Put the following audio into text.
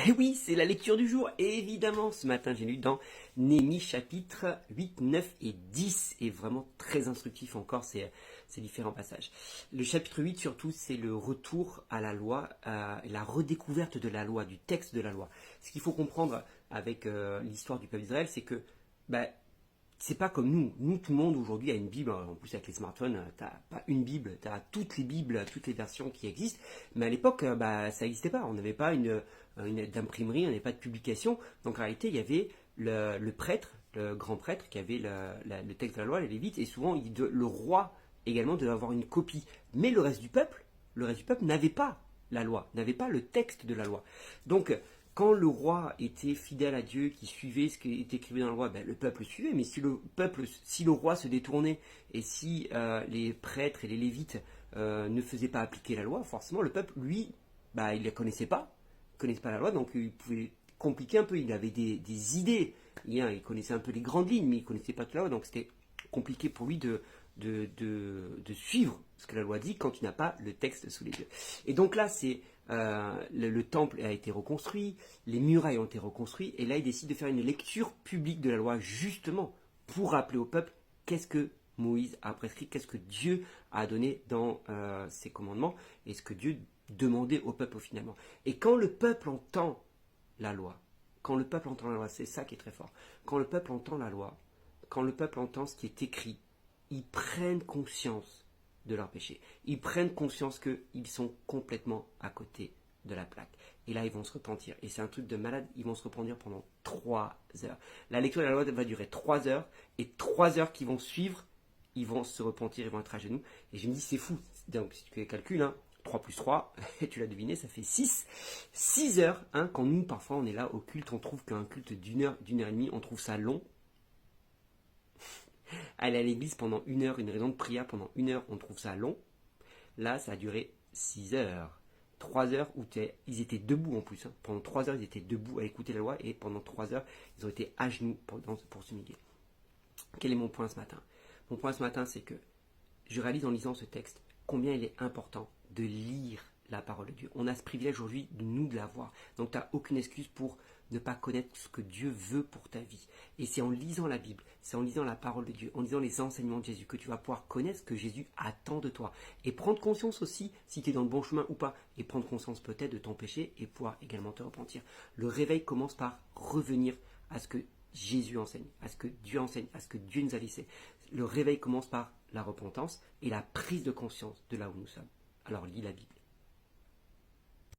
Et oui, c'est la lecture du jour. Et évidemment, ce matin, j'ai lu dans Néhémie chapitre 8, 9 et 10. Et vraiment très instructif encore ces différents passages. Le chapitre 8, surtout, c'est le retour à la loi, la redécouverte de la loi, du texte de la loi. Ce qu'il faut comprendre avec l'histoire du peuple d'Israël, c'est que c'est pas comme nous. Nous, tout le monde aujourd'hui a une Bible. En plus, avec les smartphones, t'as pas une Bible, t'as toutes les Bibles, toutes les versions qui existent. Mais à l'époque, ça n'existait pas. On n'avait pas une d'imprimerie, on n'avait pas de publication. Donc en réalité, il y avait le prêtre, le grand prêtre, qui avait le texte de la loi, les Lévites, et souvent le roi également devait avoir une copie. Mais le reste du peuple n'avait pas la loi, n'avait pas le texte de la loi. Donc quand le roi était fidèle à Dieu, qui suivait ce qui était écrit dans la loi, le peuple suivait. Mais si le roi se détournait et si les prêtres et les lévites ne faisaient pas appliquer la loi, forcément le peuple, lui, il ne la connaissait pas la loi, donc il pouvait compliquer un peu. Il avait des idées, il connaissait un peu les grandes lignes, mais il ne connaissait pas toute la loi, donc c'était compliqué pour lui de suivre ce que la loi dit quand tu n'as pas le texte sous les yeux. Et donc là, le temple a été reconstruit, les murailles ont été reconstruites, et là, il décide de faire une lecture publique de la loi, justement, pour rappeler au peuple qu'est-ce que Moïse a prescrit, qu'est-ce que Dieu a donné dans ses commandements, et ce que Dieu demandait au peuple finalement. Et quand le peuple entend la loi, c'est ça qui est très fort, quand le peuple entend la loi, quand le peuple entend ce qui est écrit, ils prennent conscience de leur péché. Ils prennent conscience qu'ils sont complètement à côté de la plaque. Et là, ils vont se repentir. Et c'est un truc de malade. Ils vont se repentir pendant 3 heures. La lecture de la loi va durer 3 heures. Et 3 heures qui vont suivre, ils vont se repentir, ils vont être à genoux. Et je me dis, c'est fou. Donc, si tu fais le calcul, 3 plus 3, tu l'as deviné, ça fait 6. 6 heures, quand nous, parfois, on est là au culte, on trouve qu'un culte d'une heure et demie, on trouve ça long. Aller à l'église pendant 1 heure, une raison de prière pendant 1 heure, on trouve ça long. Là, ça a duré 6 heures. 3 heures où ils étaient debout en plus. Pendant 3 heures, ils étaient debout à écouter la loi, et pendant 3 heures, ils ont été à genoux pour s'humilier. Quel est mon point ce matin? Mon point ce matin, c'est que je réalise en lisant ce texte combien il est important de lire la parole de Dieu. On a ce privilège aujourd'hui de la voir. Donc tu n'as aucune excuse pour ne pas connaître ce que Dieu veut pour ta vie. Et c'est en lisant la Bible, c'est en lisant la parole de Dieu, en lisant les enseignements de Jésus, que tu vas pouvoir connaître ce que Jésus attend de toi. Et prendre conscience aussi si tu es dans le bon chemin ou pas. Et prendre conscience peut-être de ton péché et pouvoir également te repentir. Le réveil commence par revenir à ce que Jésus enseigne, à ce que Dieu enseigne, à ce que Dieu nous a laissé. Le réveil commence par la repentance et la prise de conscience de là où nous sommes. Alors lis la Bible.